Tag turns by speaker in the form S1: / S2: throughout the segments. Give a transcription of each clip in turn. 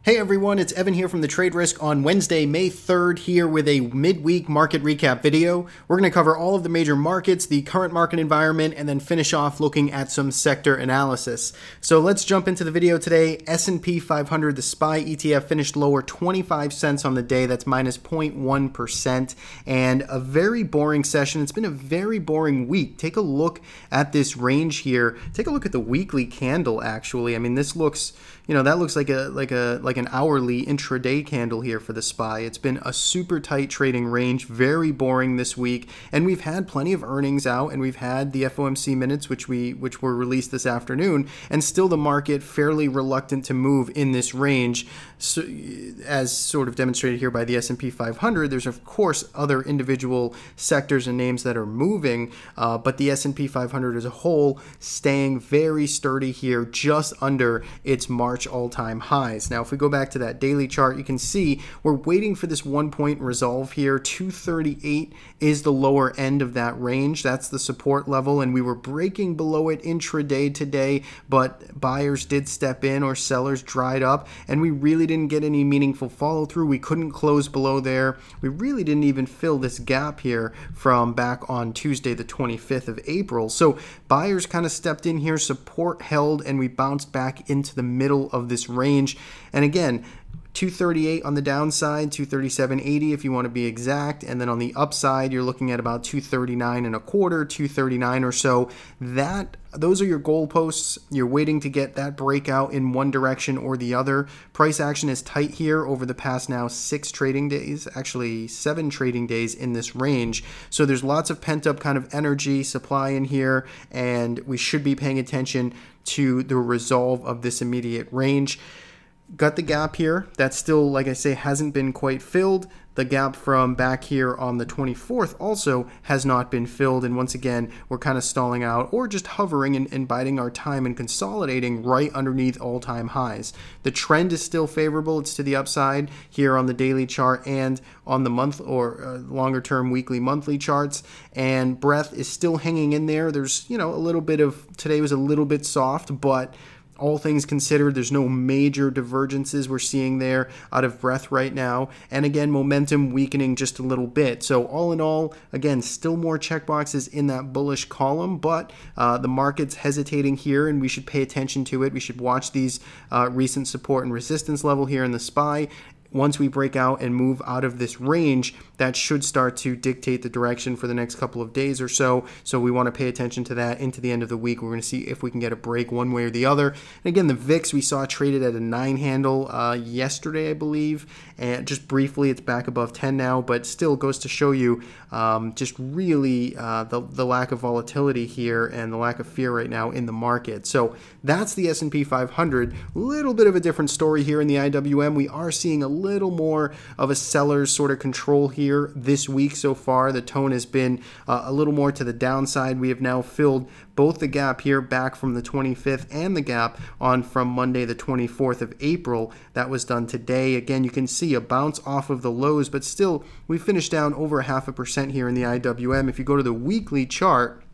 S1: Hey everyone, it's Evan here from the Trade Risk on Wednesday, May 3rd here with a midweek market recap video. We're going to cover all of the major markets, the current market environment, and then finish off looking at some sector analysis. So let's jump into the video today. S&P 500, the SPY ETF, finished lower 25 cents on the day. That's minus 0.1%, and a very boring session. It's been a very boring week. Take a look at this range here. Take a look at the weekly candle, actually. I mean, this looks, that looks like an hourly intraday candle here for the SPY. It's been a super tight trading range, very boring this week, and we've had plenty of earnings out, and we've had the FOMC minutes, which were released this afternoon, and still the market fairly reluctant to move in this range. So, as sort of demonstrated here by the S&P 500, there's of course other individual sectors and names that are moving, but the S&P 500 as a whole staying very sturdy here, just under its March all-time highs. Now, if we go back to that daily chart, you can see we're waiting for this 1 point resolve here. 238 is the lower end of that range. That's the support level, and we were breaking below it intraday today, but buyers did step in or sellers dried up, and we really didn't get any meaningful follow through. We couldn't close below there. We really didn't even fill this gap here from back on Tuesday, the 25th of April. So buyers kind of stepped in here, support held, and we bounced back into the middle of this range. And again, 238 on the downside, 237.80 if you want to be exact, and then on the upside you're looking at about 239 and a quarter, 239 or so. Those are your goalposts. You're waiting to get that breakout in one direction or the other. Price action is tight here over the past now 6 trading days, actually 7 trading days in this range. So there's lots of pent up kind of energy supply in here, and we should be paying attention to the resolve of this immediate range. Got the gap here. That still, like I say, hasn't been quite filled. The gap from back here on the 24th also has not been filled. And once again, we're kind of stalling out or just hovering and biding our time and consolidating right underneath all-time highs. The trend is still favorable. It's to the upside here on the daily chart and on the month or longer-term weekly monthly charts. And breadth is still hanging in there. There's, a little bit of, today was a little bit soft, but all things considered, there's no major divergences we're seeing there out of breadth right now. And again, momentum weakening just a little bit. So all in all, again, still more checkboxes in that bullish column, but the market's hesitating here, and we should pay attention to it. We should watch these recent support and resistance level here in the SPY. Once we break out and move out of this range, that should start to dictate the direction for the next couple of days or so. So we want to pay attention to that into the end of the week. We're going to see if we can get a break one way or the other. And again, the VIX we saw traded at a 9 handle yesterday, I believe. And just briefly, it's back above 10 now, but still goes to show you just really the lack of volatility here and the lack of fear right now in the market. So that's the S&P 500. A little bit of a different story here in the IWM. We are seeing a little more of a seller's sort of control here this week so far. The tone has been a little more to the downside. We have now filled both the gap here back from the 25th and the gap on from Monday the 24th of April. That was done today. Again, you can see a bounce off of the lows, but still we finished down over 0.5% here in the IWM. If you go to the weekly chart,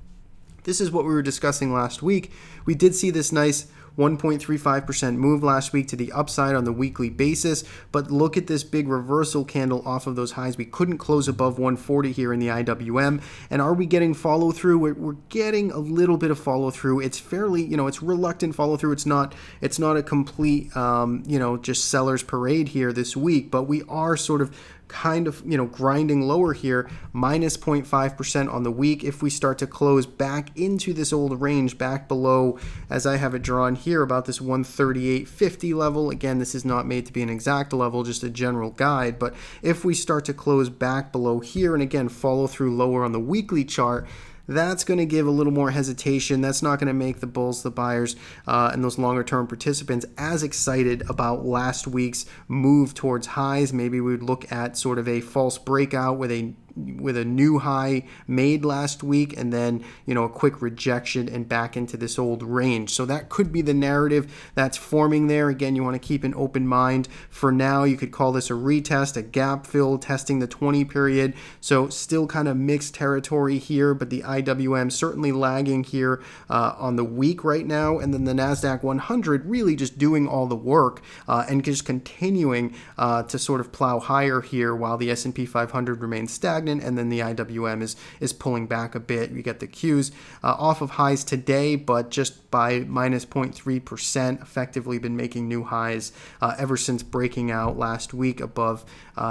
S1: this is what we were discussing last week. We did see this nice 1.35% move last week to the upside on the weekly basis, but look at this big reversal candle off of those highs. We couldn't close above 140 here in the IWM. And are we getting follow through? We're getting a little bit of follow through. It's fairly, it's reluctant follow through. It's not a complete, just seller's parade here this week, but we are sort of kind of, grinding lower here, minus 0.5% on the week. If we start to close back into this old range, back below, as I have it drawn here, about this 138.50 level. Again, this is not made to be an exact level, just a general guide. But if we start to close back below here, and again, follow through lower on the weekly chart, that's going to give a little more hesitation. That's not going to make the bulls, the buyers, and those longer term participants as excited about last week's move towards highs. Maybe we would look at sort of a false breakout with a with a new high made last week, and then, you know, a quick rejection and back into this old range. So that could be the narrative that's forming there. Again, you want to keep an open mind. For now, you could call this a retest, a gap fill, testing the 20 period. So still kind of mixed territory here, but the IWM certainly lagging here on the week right now, and then the NASDAQ 100 really just doing all the work and just continuing to sort of plow higher here, while the S&P 500 remains stagnant, and then the IWM is pulling back a bit. You get the Qs off of highs today, but just by minus 0.3%, effectively been making new highs ever since breaking out last week above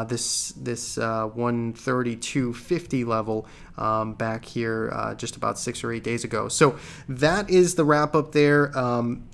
S1: this 132.50 level back here just about 6 or 8 days ago. So that is the wrap up there.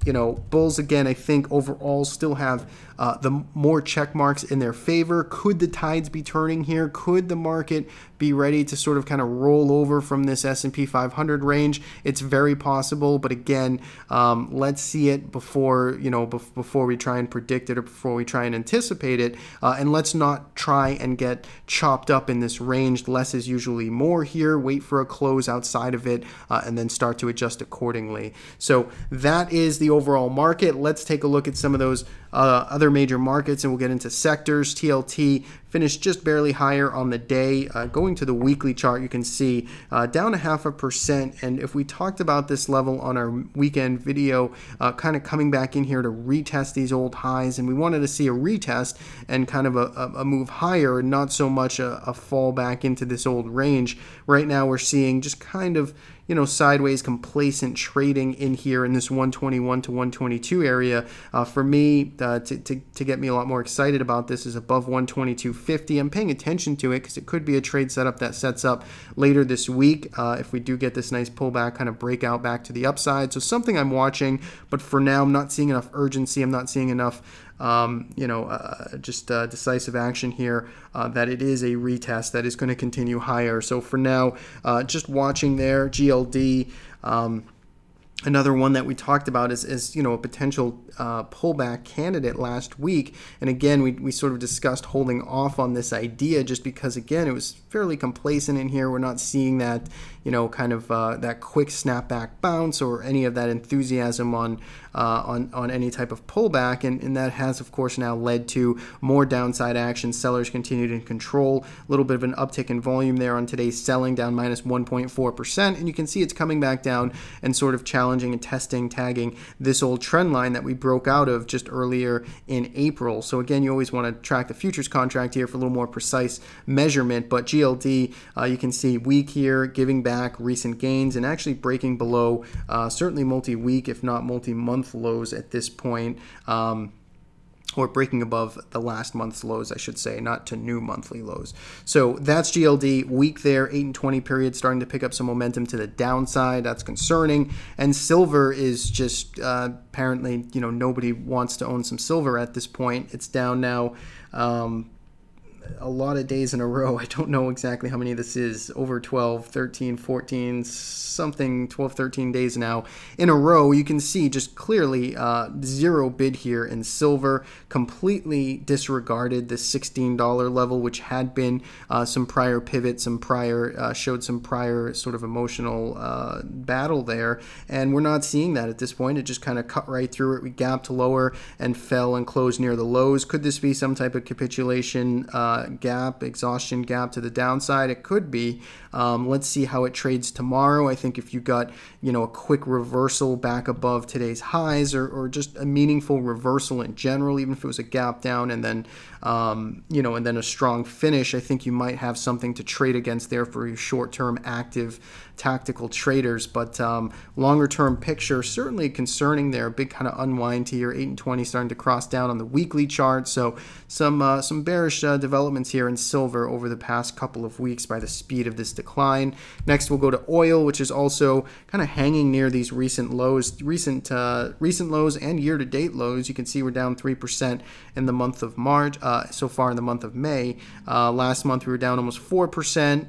S1: You know, bulls again, I think overall still have the more check marks in their favor. Could the tides be turning here? Could the market be ready to sort of kind of roll over from this S&P 500 range? It's very possible, but again, let's see it before, you know, before we try and predict it or before we try and anticipate it, and let's not try and get chopped up in this range. Less is usually more here. Wait for a close outside of it, and then start to adjust accordingly. So that is the overall market. Let's take a look at some of those other major markets, and we'll get into sectors. TLT finished just barely higher on the day. Going to the weekly chart, you can see down 0.5%. And if we talked about this level on our weekend video, kind of coming back in here to retest these old highs, and we wanted to see a retest and kind of a move higher, and not so much a fall back into this old range. Right now we're seeing just kind of, you know, sideways complacent trading in here in this 121 to 122 area. For me, to get me a lot more excited about this is above 122.50. I'm paying attention to it because it could be a trade setup that sets up later this week if we do get this nice pullback, kind of breakout back to the upside. So something I'm watching, but for now I'm not seeing enough urgency. I'm not seeing enough decisive action here that it is a retest that is going to continue higher. So for now, just watching there. GLD, another one that we talked about is you know, a potential pullback candidate last week. And again, we sort of discussed holding off on this idea just because, again, it was fairly complacent in here. We're not seeing that, you know, kind of that quick snapback bounce or any of that enthusiasm on any type of pullback, and that has, of course, now led to more downside action. Sellers continued in control. A little bit of an uptick in volume there on today's selling, down minus 1.4%, and you can see it's coming back down and sort of challenging and testing, tagging this old trend line that we broke out of just earlier in April. So again, you always want to track the futures contract here for a little more precise measurement, but GLD, you can see weak here, giving back recent gains and actually breaking below certainly multi-week, if not multi-month lows at this point, or breaking above the last month's lows, I should say, not to new monthly lows. So that's GLD, weak there, 8 and 20 period, starting to pick up some momentum to the downside. That's concerning. And silver is just apparently, you know, nobody wants to own some silver at this point. It's down now a lot of days in a row. I don't know exactly how many this is, over 12, 13, 14, something, 12, 13 days now in a row. You can see just clearly zero bid here in silver, completely disregarded the $16 level, which had been some prior pivot, some prior, showed some prior sort of emotional battle there. And we're not seeing that at this point. It just kind of cut right through it. We gapped lower and fell and closed near the lows. Could this be some type of capitulation gap, exhaustion gap to the downside? It could be. Let's see how it trades tomorrow. I think if you got, you know, a quick reversal back above today's highs, or just a meaningful reversal in general, even if it was a gap down and then you know, and then a strong finish, I think you might have something to trade against there for your short-term active tactical traders. But longer term picture certainly concerning there. A big kind of unwind here, 8 and 20 starting to cross down on the weekly chart. So some bearish developments here in silver over the past couple of weeks by the speed of this decline. Next we'll go to oil, which is also kind of hanging near these recent lows, recent lows and year-to-date lows. You can see we're down 3% in the month of March, so far in the month of May. Last month we were down almost 4%.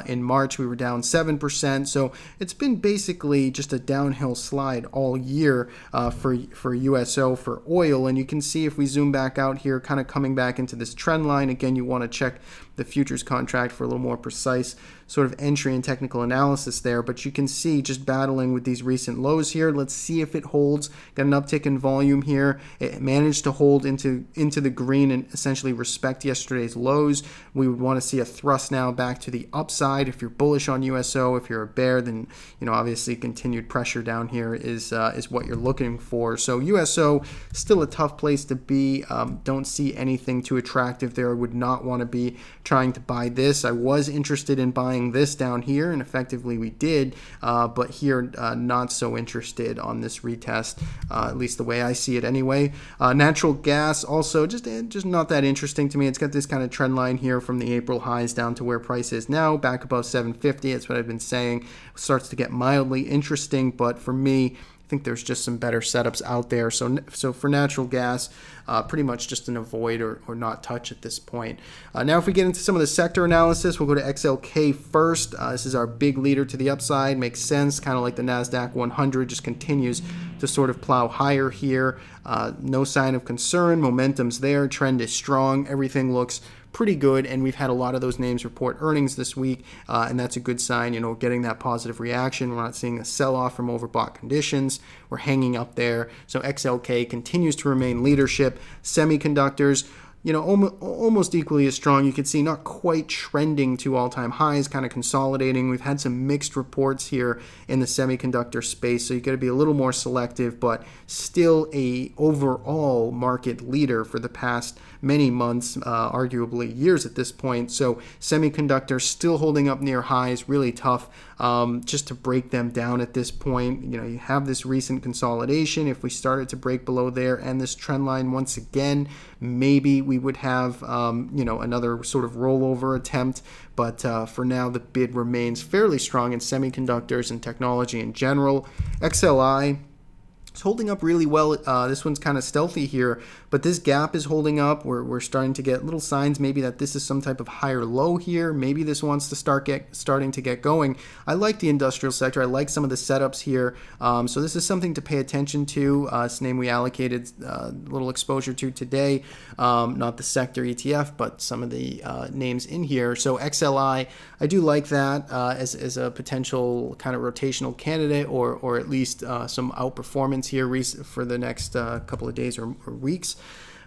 S1: In March we were down 7%. So it's been basically just a downhill slide all year for USO, for oil. And you can see if we zoom back out here, kind of coming back into this trend line. Again, you want to check the futures contract for a little more precise sort of entry and technical analysis there. But you can see just battling with these recent lows here. Let's see if it holds. Got an uptick in volume here. It managed to hold into the green and essentially respect yesterday's lows. We would want to see a thrust now back to the upside. If you're bullish on USO, if you're a bear, then obviously continued pressure down here is what you're looking for. So USO still a tough place to be. Don't see anything too attractive there. I would not want to be trying to buy this. I was interested in buying this down here, and effectively we did, but here not so interested on this retest, at least the way I see it anyway. Natural gas also just not that interesting to me. It's got this kind of trend line here from the April highs down to where price is now, back above 750. That's what I've been saying. It starts to get mildly interesting, but for me, I think there's just some better setups out there. So for natural gas, pretty much just an avoid or not touch at this point. Now if we get into some of the sector analysis, we'll go to XLK first. This is our big leader to the upside. Makes sense, kind of like the NASDAQ 100, just continues to sort of plow higher here. No sign of concern. Momentum's there. Trend is strong. Everything looks pretty good, and we've had a lot of those names report earnings this week, and that's a good sign, getting that positive reaction. We're not seeing a sell-off from overbought conditions. We're hanging up there. So XLK continues to remain leadership. Semiconductors, almost equally as strong. You can see not quite trending to all-time highs, kind of consolidating. We've had some mixed reports here in the semiconductor space, so you got to be a little more selective, but still a overall market leader for the past many months, arguably years at this point. So semiconductors still holding up near highs, really tough just to break them down at this point. You have this recent consolidation. If we started to break below there and this trend line once again, maybe we would have another sort of rollover attempt. But for now, the bid remains fairly strong in semiconductors and technology in general. XLI, it's holding up really well. This one's kind of stealthy here, but this gap is holding up. We're starting to get little signs maybe that this is some type of higher low here. Maybe this wants to starting to get going. I like the industrial sector. I like some of the setups here. So this is something to pay attention to. It's a name we allocated a little exposure to today. Not the sector ETF, but some of the names in here. So XLI, I do like that as a potential kind of rotational candidate, or at least some outperformance here for the next couple of days or weeks.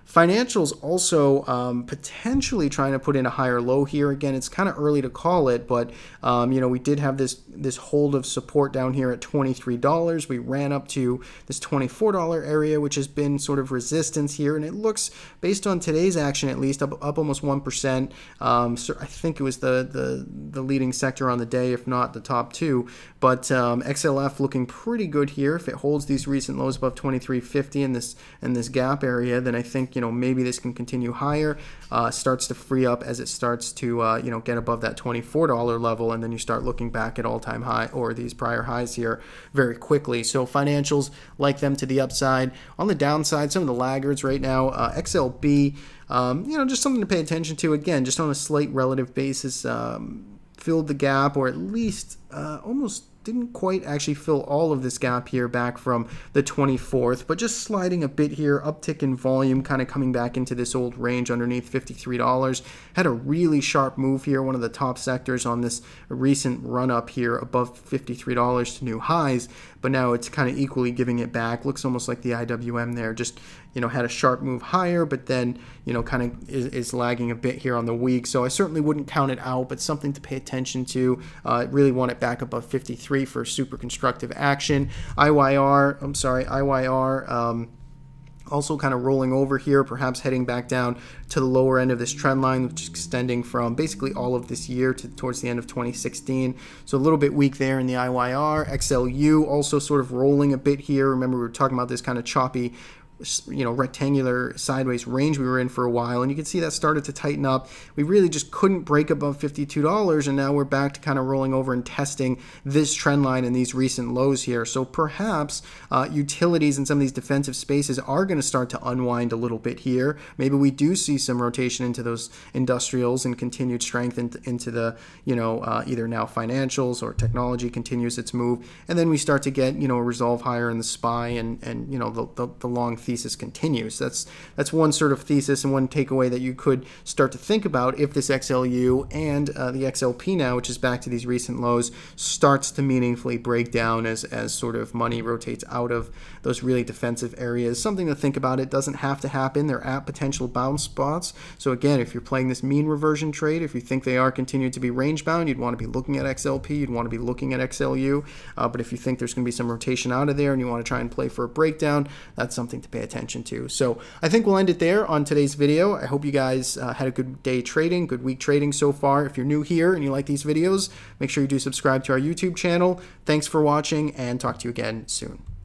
S1: Financials also potentially trying to put in a higher low here. Again, it's kind of early to call it, but we did have this hold of support down here at $23. We ran up to this $24 area, which has been sort of resistance here, and it looks, based on today's action at least, up almost 1%. So I think it was the leading sector on the day, if not the top two. But XLF looking pretty good here. If it holds these recent lows above 23.50 in this gap area, then I think maybe this can continue higher. Starts to free up as it starts to get above that $24 level, and then you start looking back at all-time high or these prior highs here very quickly. So financials, like them to the upside. On the downside, some of the laggards right now, XLB, just something to pay attention to. Again, just on a slight relative basis, filled the gap, or at least almost didn't quite actually fill all of this gap here back from the 24th, but just sliding a bit here, uptick in volume, kind of coming back into this old range underneath $53. Had a really sharp move here, one of the top sectors on this recent run up here above $53 to new highs, but now it's kind of equally giving it back. Looks almost like the IWM there, just had a sharp move higher, but then kind of is lagging a bit here on the week. So I certainly wouldn't count it out, but something to pay attention to. Really want it back above 53 for super constructive action. IYR, also kind of rolling over here, perhaps heading back down to the lower end of this trend line, which is extending from basically all of this year towards the end of 2016. So a little bit weak there in the IYR. XLU also sort of rolling a bit here. Remember, we were talking about this kind of choppy rectangular sideways range we were in for a while, and you can see that started to tighten up. We really just couldn't break above $52, and now we're back to kind of rolling over and testing this trend line and these recent lows here. So perhaps utilities and some of these defensive spaces are going to start to unwind a little bit here. Maybe we do see some rotation into those industrials and continued strength into the either now financials or technology continues its move, and then we start to get a resolve higher in the SPY and the long thesis continues. That's one sort of thesis and one takeaway that you could start to think about if this XLU and the XLP now, which is back to these recent lows, starts to meaningfully break down as sort of money rotates out of those really defensive areas. Something to think about. It doesn't have to happen. They're at potential bounce spots. So again, if you're playing this mean reversion trade, if you think they are continuing to be range bound, you'd want to be looking at XLP, you'd want to be looking at XLU. But if you think there's going to be some rotation out of there and you want to try and play for a breakdown, that's something to pay attention to. So I think we'll end it there on today's video. I hope you guys had a good day trading, good week trading so far. If you're new here and you like these videos, make sure you do subscribe to our YouTube channel. Thanks for watching, and talk to you again soon.